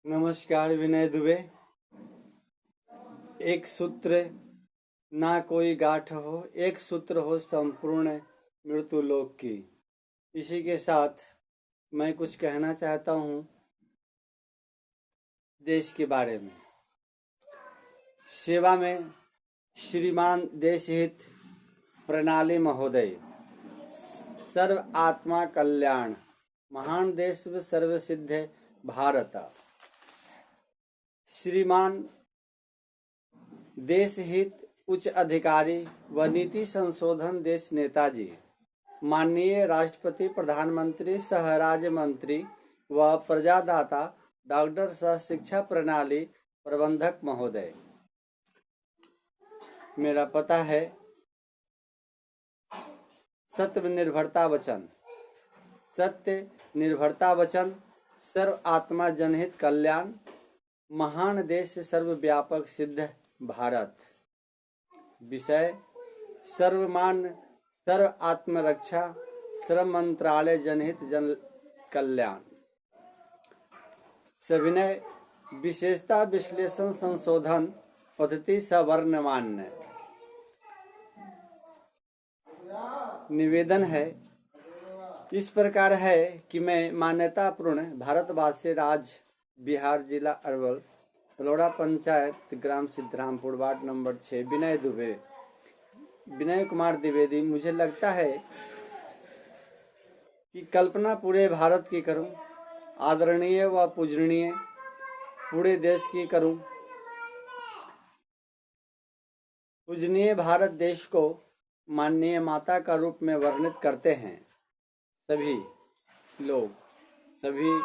नमस्कार। विनय दुबे। एक सूत्र ना कोई गाठ हो, एक सूत्र हो संपूर्ण मृत्यु लोक की। इसी के साथ मैं कुछ कहना चाहता हूँ देश के बारे में। सेवा में श्रीमान देशहित प्रणाली महोदय, सर्व आत्मा कल्याण, महान देश सर्व सिद्ध भारत। श्रीमान देश हित उच्च अधिकारी व नीति संशोधन देश नेताजी, माननीय राष्ट्रपति, प्रधानमंत्री, सह राज्य मंत्री व प्रजादाता, डॉक्टर सह शिक्षा प्रणाली प्रबंधक महोदय। मेरा पता है सत्य निर्भरता वचन, सत्य निर्भरता वचन, सर्व आत्मा जनहित कल्याण, महान देश सर्वव्यापक सिद्ध भारत। विषय सर्वमान सर्व आत्मरक्षा, श्रम मंत्रालय जनहित जन कल्याण। सविनय विशेषता विश्लेषण संशोधन पद्धति सवर्णमान्य। निवेदन है इस प्रकार है कि मैं मान्यतापूर्ण भारतवासी, राज्य बिहार, जिला अरवल, पलोड़ा पंचायत, ग्राम सिद्धरामपुर, वार्ड नंबर 6, विनय दुबे, विनय कुमार द्विवेदी। मुझे लगता है कि कल्पना पूरे भारत की करूं, आदरणीय व पूजनीय पूरे देश की करूं। पूजनीय भारत देश को माननीय माता का रूप में वर्णित करते हैं सभी लोग, सभी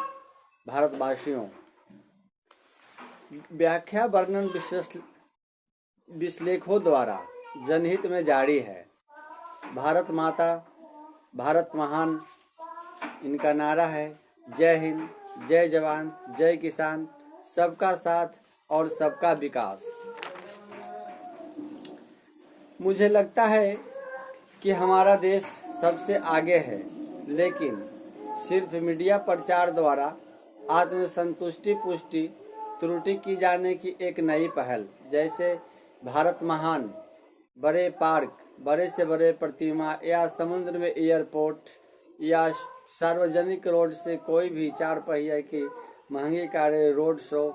भारतवासियों। व्याख्या वर्णन विश्लेषकों द्वारा जनहित में जारी है। भारत माता, भारत महान, इनका नारा है। जय हिंद, जय जवान, जय किसान, सबका साथ और सबका विकास। मुझे लगता है कि हमारा देश सबसे आगे है, लेकिन सिर्फ मीडिया प्रचार द्वारा आत्मसंतुष्टि पुष्टि त्रुटि की जाने की एक नई पहल, जैसे भारत महान, बड़े पार्क, बड़े से बड़े प्रतिमा, या समुद्र में एयरपोर्ट, या सार्वजनिक रोड से कोई भी 4 पहिया की महंगी कारें, रोड शो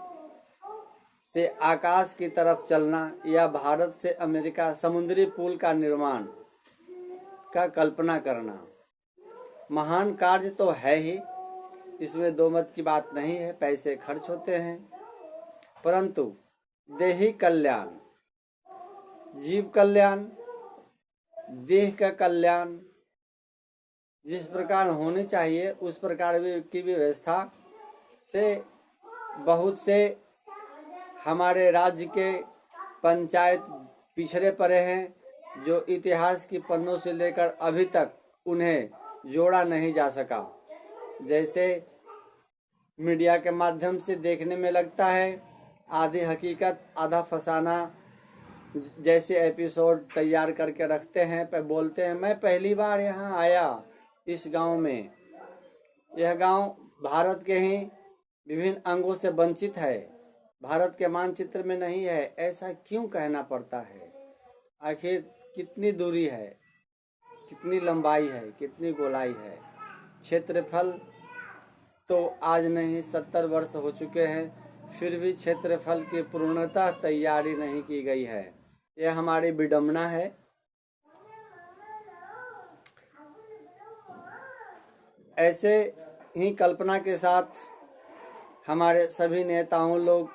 से आकाश की तरफ चलना, या भारत से अमेरिका समुद्री पुल का निर्माण का कल्पना करना। महान कार्य तो है ही, इसमें दो मत की बात नहीं है। पैसे खर्च होते हैं, परंतु देही कल्याण, जीव कल्याण, देह का कल्याण जिस प्रकार होनी चाहिए उस प्रकार की व्यवस्था से बहुत से हमारे राज्य के पंचायत पिछड़े पड़े हैं, जो इतिहास की पन्नों से लेकर अभी तक उन्हें जोड़ा नहीं जा सका। जैसे मीडिया के माध्यम से देखने में लगता है आधी हकीकत आधा फसाना जैसे एपिसोड तैयार करके रखते हैं। पे बोलते हैं मैं पहली बार यहाँ आया इस गांव में। यह गांव भारत के ही विभिन्न अंगों से वंचित है, भारत के मानचित्र में नहीं है। ऐसा क्यों कहना पड़ता है? आखिर कितनी दूरी है, कितनी लंबाई है, कितनी गोलाई है? क्षेत्रफल तो आज नहीं 70 वर्ष हो चुके हैं, फिर भी क्षेत्रफल की पूर्णतः तैयारी नहीं की गई है। यह हमारी विडंबना है। ऐसे ही कल्पना के साथ हमारे सभी नेताओं लोग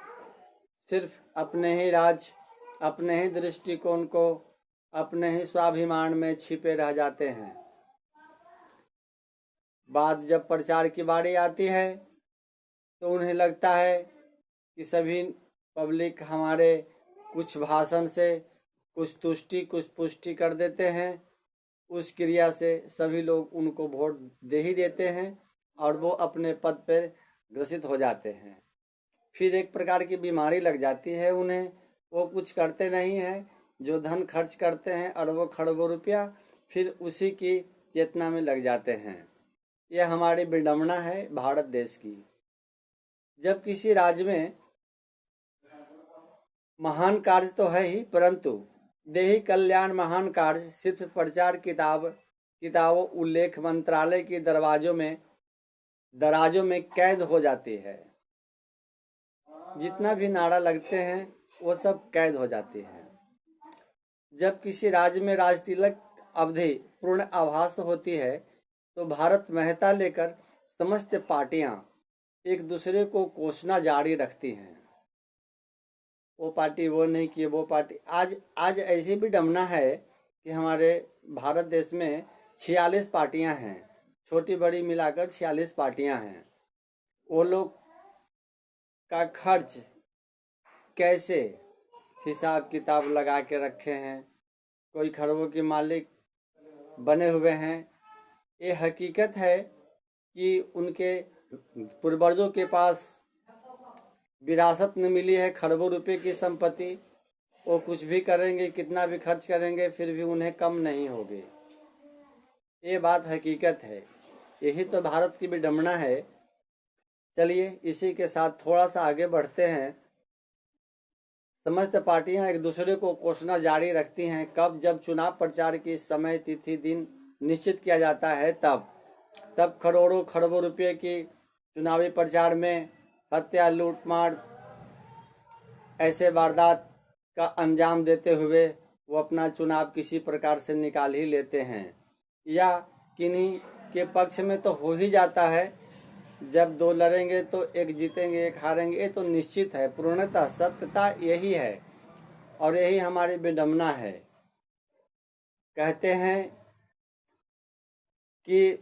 सिर्फ अपने ही राज, अपने ही दृष्टिकोण को, अपने ही स्वाभिमान में छिपे रह जाते हैं। बात जब प्रचार की बारी आती है तो उन्हें लगता है कि सभी पब्लिक हमारे कुछ भाषण से कुछ तुष्टि कुछ पुष्टि कर देते हैं, उस क्रिया से सभी लोग उनको वोट दे ही देते हैं और वो अपने पद पर ग्रसित हो जाते हैं। फिर एक प्रकार की बीमारी लग जाती है उन्हें। वो कुछ करते नहीं हैं, जो धन खर्च करते हैं अरबों खरबों रुपया, फिर उसी की चेतना में लग जाते हैं। यह हमारी विडंबना है भारत देश की। जब किसी राज्य में महान कार्य तो है ही, परंतु देही कल्याण महान कार्य सिर्फ प्रचार किताबों उल्लेख मंत्रालय के दराजों में कैद हो जाती है। जितना भी नारा लगते हैं वो सब कैद हो जाती है। जब किसी राज्य में राजतिलक अवधि पूर्ण आभास होती है तो भारत मेहता लेकर समस्त पार्टियां एक दूसरे को कोसना जारी रखती हैं। वो पार्टी वो नहीं की, वो पार्टी आज ऐसी भी डमना है कि हमारे भारत देश में 46 पार्टियां हैं, छोटी बड़ी मिलाकर 46 पार्टियां हैं। वो लोग का खर्च कैसे हिसाब किताब लगा के रखे हैं, कोई खरबों के मालिक बने हुए हैं। ये हकीकत है कि उनके पूर्वजों के पास विरासत में मिली है खरबों रुपए की संपत्ति। वो कुछ भी करेंगे, कितना भी खर्च करेंगे, फिर भी उन्हें कम नहीं होगी। ये बात हकीकत है। यही तो भारत की विडंबना है। चलिए इसी के साथ थोड़ा सा आगे बढ़ते हैं। समस्त पार्टियां एक दूसरे को कोसना जारी रखती हैं। कब? जब चुनाव प्रचार की समय, तिथि, दिन निश्चित किया जाता है तब करोड़ों खरबों रुपए की चुनावी प्रचार में हत्या, लूटमार, ऐसे वारदात का अंजाम देते हुए वो अपना चुनाव किसी प्रकार से निकाल ही लेते हैं, या किन्हीं के पक्ष में तो हो ही जाता है। जब दो लड़ेंगे तो एक जीतेंगे एक हारेंगे, ये तो निश्चित है। पूर्णतः सत्यता यही है और यही हमारी विडंबना है। कहते हैं कि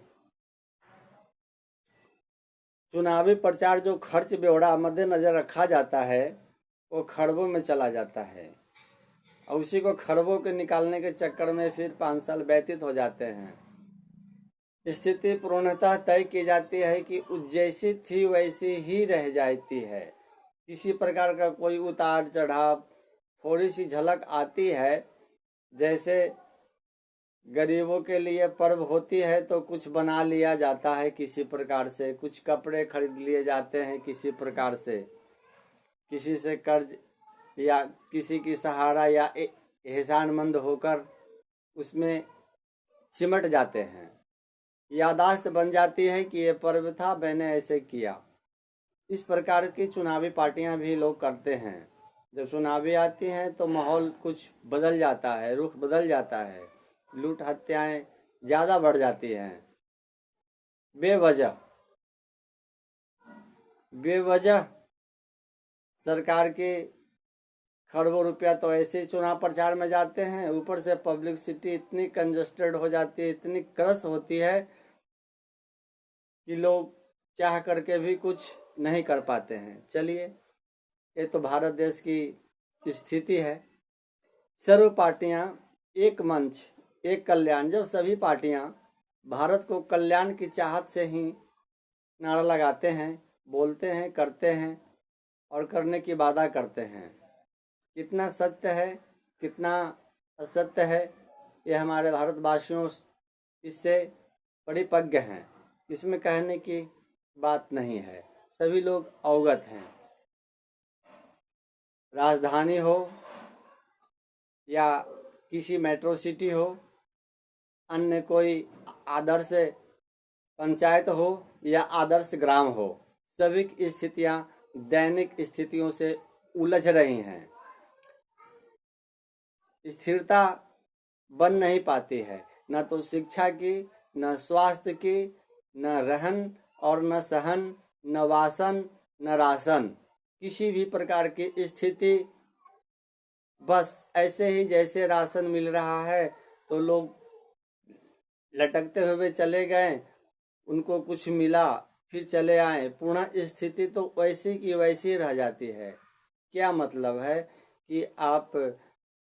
चुनावी प्रचार जो खर्च बेवड़ा मद्देनजर रखा जाता है वो खरबों में चला जाता है और उसी को खरबों के निकालने के चक्कर में फिर 5 साल व्यतीत हो जाते हैं। स्थिति पूर्णतः तय की जाती है कि जैसी थी वैसी ही रह जाती है। किसी प्रकार का कोई उतार चढ़ाव, थोड़ी सी झलक आती है। जैसे गरीबों के लिए पर्व होती है तो कुछ बना लिया जाता है किसी प्रकार से, कुछ कपड़े खरीद लिए जाते हैं किसी प्रकार से, किसी से कर्ज या किसी की सहारा या एहसानमंद होकर उसमें सिमट जाते हैं। यादाश्त बन जाती है कि ये पर्व था, मैंने ऐसे किया। इस प्रकार की चुनावी पार्टियां भी लोग करते हैं। जब चुनावी आती हैं तो माहौल कुछ बदल जाता है, रुख बदल जाता है, लूट हत्याएं ज़्यादा बढ़ जाती हैं। बेवजह सरकार के खरबों रुपया तो ऐसे चुनाव प्रचार में जाते हैं, ऊपर से पब्लिसिटी इतनी कंजस्टेड हो जाती है, इतनी क्रस होती है कि लोग चाह करके भी कुछ नहीं कर पाते हैं। चलिए, ये तो भारत देश की स्थिति है। सर्व पार्टियां एक मंच, एक कल्याण। जब सभी पार्टियां भारत को कल्याण की चाहत से ही नारा लगाते हैं, बोलते हैं, करते हैं और करने की वादा करते हैं, कितना सत्य है कितना असत्य है ये हमारे भारतवासियों इससे परिपक्व हैं। इसमें कहने की बात नहीं है, सभी लोग अवगत हैं। राजधानी हो या किसी मेट्रो सिटी हो, अन्य कोई आदर्श पंचायत हो या आदर्श ग्राम हो, सभी की स्थितियां दैनिक स्थितियों से उलझ रही हैं। स्थिरता बन नहीं पाती है, न तो शिक्षा की, न स्वास्थ्य की, न रहन और न सहन, न वासन, न राशन। किसी भी प्रकार की स्थिति बस ऐसे ही जैसे राशन मिल रहा है तो लोग लटकते हुए चले गए, उनको कुछ मिला फिर चले आए, पुनः स्थिति तो वैसी की वैसी रह जाती है। क्या मतलब है कि आप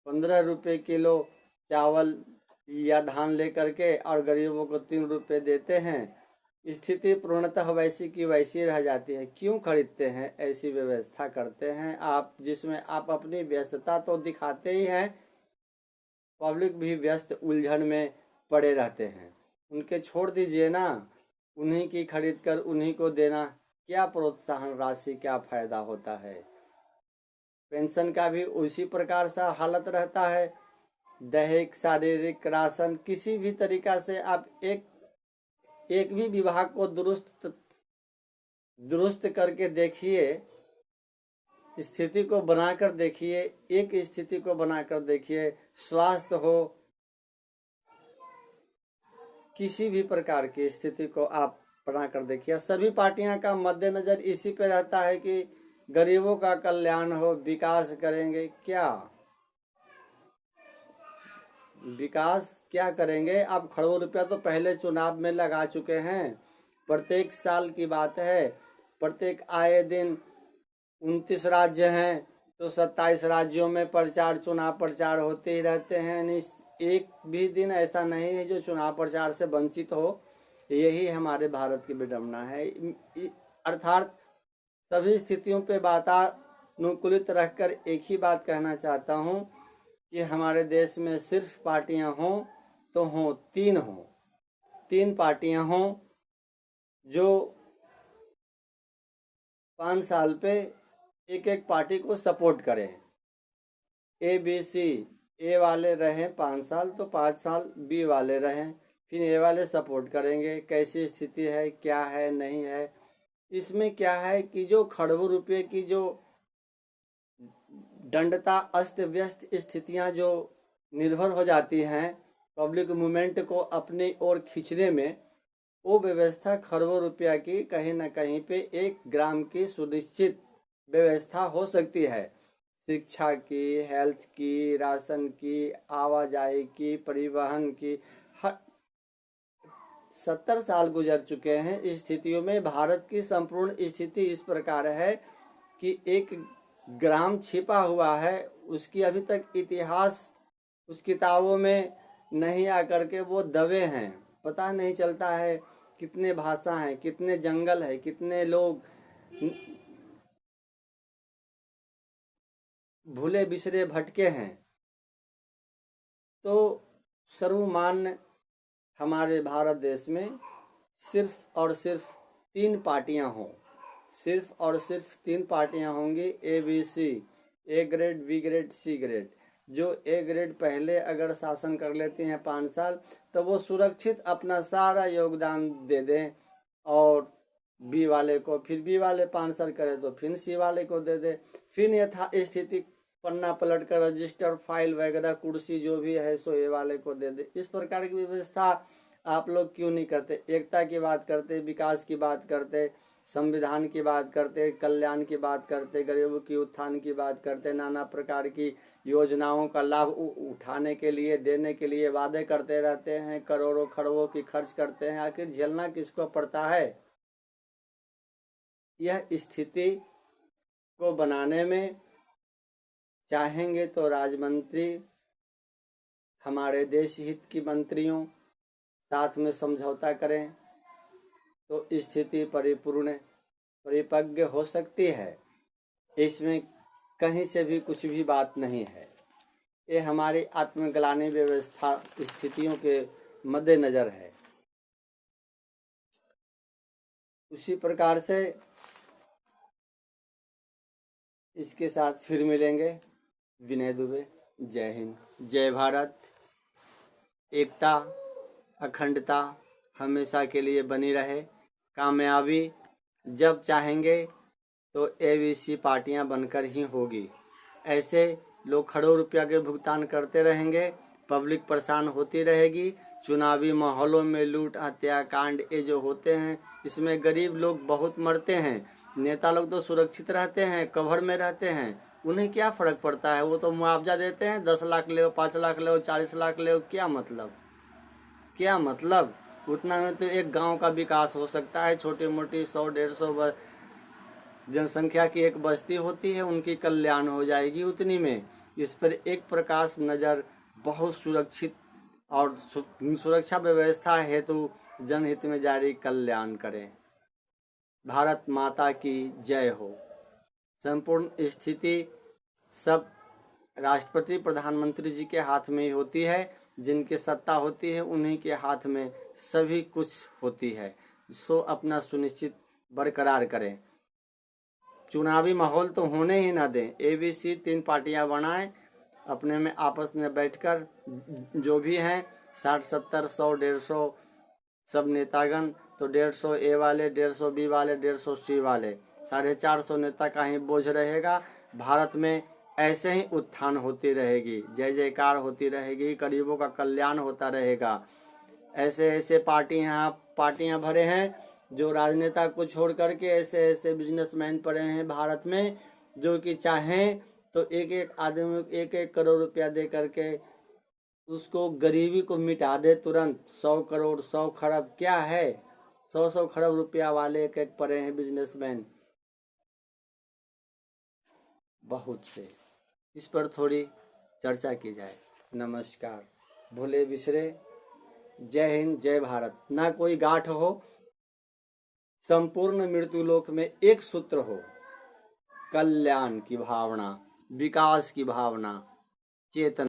15 रुपये किलो चावल या धान लेकर के और गरीबों को 3 रुपये देते हैं। स्थिति पूर्णतः वैसी की वैसी रह जाती है। क्यों खरीदते हैं? ऐसी व्यवस्था करते हैं आप जिसमें आप अपनी व्यस्तता तो दिखाते ही हैं, पब्लिक भी व्यस्त उलझन में पड़े रहते हैं। उनके छोड़ दीजिए ना, उन्हीं की खरीद कर उन्हीं को देना क्या प्रोत्साहन राशि, क्या फायदा होता है। पेंशन का भी उसी प्रकार सा हालत रहता है। दैहिक, शारीरिक, राशन, किसी भी तरीका से आप एक भी विभाग को दुरुस्त करके देखिए, स्थिति को बनाकर देखिए, एक स्थिति को बनाकर देखिए, स्वास्थ्य हो, किसी भी प्रकार की स्थिति को आप बनाकर देखिए। सभी पार्टियां का मद्देनजर इसी पे रहता है कि गरीबों का कल्याण हो, विकास करेंगे। क्या विकास क्या करेंगे? आप खरबों रुपया तो पहले चुनाव में लगा चुके हैं। प्रत्येक साल की बात है, प्रत्येक आए दिन 29 राज्य हैं तो 27 राज्यों में चुनाव प्रचार होते ही रहते हैं। एक भी दिन ऐसा नहीं है जो चुनाव प्रचार से वंचित हो। यही हमारे भारत की विडंबना है। अर्थात सभी स्थितियों पे वातानुकूलित रखकर एक ही बात कहना चाहता हूँ कि हमारे देश में सिर्फ पार्टियां हों तो हों, तीन पार्टियां हों जो 5 साल पे एक पार्टी को सपोर्ट करें। ABC, ए वाले रहें 5 साल तो 5 साल बी वाले रहें, फिर ए वाले सपोर्ट करेंगे। कैसी स्थिति है, क्या है, नहीं है। इसमें क्या है कि जो खरबों रुपये की जो दंडता, अस्त व्यस्त स्थितियां जो निर्भर हो जाती हैं पब्लिक मूवमेंट को अपनी ओर खींचने में, वो व्यवस्था खरबों रुपया की कहीं न कहीं पे 1 ग्राम की सुनिश्चित व्यवस्था हो सकती है। शिक्षा की, हेल्थ की, राशन की, आवाजाही की, परिवहन की। 70 साल गुजर चुके हैं। इस स्थितियों में भारत की संपूर्ण स्थिति इस प्रकार है कि 1 ग्राम छिपा हुआ है, उसकी अभी तक इतिहास उस किताबों में नहीं आकर के वो दबे हैं। पता नहीं चलता है कितने भाषा हैं, कितने जंगल है, कितने लोग भूले बिसरे भटके हैं। तो सर्वमान्य हमारे भारत देश में सिर्फ और सिर्फ 3 पार्टियां हों, सिर्फ और सिर्फ 3 पार्टियां होंगी। ABC, A grade, B grade, C grade. जो ए ग्रेड पहले अगर शासन कर लेते हैं 5 साल तो वो सुरक्षित अपना सारा योगदान दे दें, और बी वाले को, फिर बी वाले 5 साल करे तो फिर सी वाले को दे दे। फिर यथा स्थिति पन्ना पलट कर रजिस्टर, फाइल वगैरह, कुर्सी जो भी है सो ए वाले को दे दे। इस प्रकार की व्यवस्था आप लोग क्यों नहीं करते? एकता की बात करते, विकास की बात करते, संविधान की बात करते, कल्याण की बात करते, गरीबों की उत्थान की बात करते, नाना प्रकार की योजनाओं का लाभ उठाने के लिए, देने के लिए वादे करते रहते हैं, करोड़ों खरबों की खर्च करते हैं। आखिर झेलना किसको पड़ता है? यह स्थिति को बनाने में चाहेंगे तो राजमंत्री, हमारे देश हित की मंत्रियों साथ में समझौता करें तो स्थिति परिपक्व हो सकती है। इसमें कहीं से भी कुछ भी बात नहीं है। ये हमारी आत्मग्लानी व्यवस्था स्थितियों के मद्देनजर है। उसी प्रकार से इसके साथ फिर मिलेंगे। विनय दुबे। जय हिंद, जय भारत। एकता, अखंडता हमेशा के लिए बनी रहे। कामयाबी जब चाहेंगे तो ABC पार्टियां बनकर ही होगी। ऐसे लोग करोड़ों रुपया के भुगतान करते रहेंगे, पब्लिक परेशान होती रहेगी। चुनावी माहौलों में लूट, हत्याकांड ये जो होते हैं, इसमें गरीब लोग बहुत मरते हैं। नेता लोग तो सुरक्षित रहते हैं, कवर में रहते हैं, उन्हें क्या फर्क पड़ता है? वो तो मुआवजा देते हैं, 10 लाख ले, 5 लाख ले, 40 लाख ले, क्या मतलब? क्या मतलब? उतना में तो एक गांव का विकास हो सकता है। छोटी मोटी 100-150 जनसंख्या की एक बस्ती होती है, उनकी कल्याण हो जाएगी उतनी में। इस पर एक प्रकाश नज़र बहुत सुरक्षित और सुरक्षा व्यवस्था हेतु जनहित में जारी कल्याण करें। भारत माता की जय हो। संपूर्ण स्थिति सब राष्ट्रपति, प्रधानमंत्री जी के हाथ में ही होती है। जिनकी सत्ता होती है उन्हीं के हाथ में सभी कुछ होती है। सो अपना सुनिश्चित बरकरार करें। चुनावी माहौल तो होने ही ना दें। ABC 3 पार्टियां बनाएं, अपने में आपस में बैठकर जो भी हैं 60, 70, 100, 150 सब नेतागण, तो 150 A वाले, 150 B वाले, 150 C वाले, 450 नेता का ही बोझ रहेगा। भारत में ऐसे ही उत्थान होती रहेगी, जय जयकार होती रहेगी, गरीबों का कल्याण होता रहेगा। ऐसे ऐसे पार्टियां भरे हैं जो राजनेता को छोड़ करके ऐसे ऐसे बिजनेसमैन पड़े हैं भारत में, जो कि चाहें तो एक एक आदमी 1-1 करोड़ रुपया दे करके उसको गरीबी को मिटा दे तुरंत। 100 करोड़, 100 खरब क्या है, 100 खरब रुपया वाले एक एक पड़े हैं बिजनेसमैन बहुत से। इस पर थोड़ी चर्चा की जाए। नमस्कार। भूले बिसरे, जय हिंद, जय भारत। ना कोई गांठ हो, संपूर्ण मृत्युलोक में एक सूत्र हो, कल्याण की भावना, विकास की भावना, चेतना।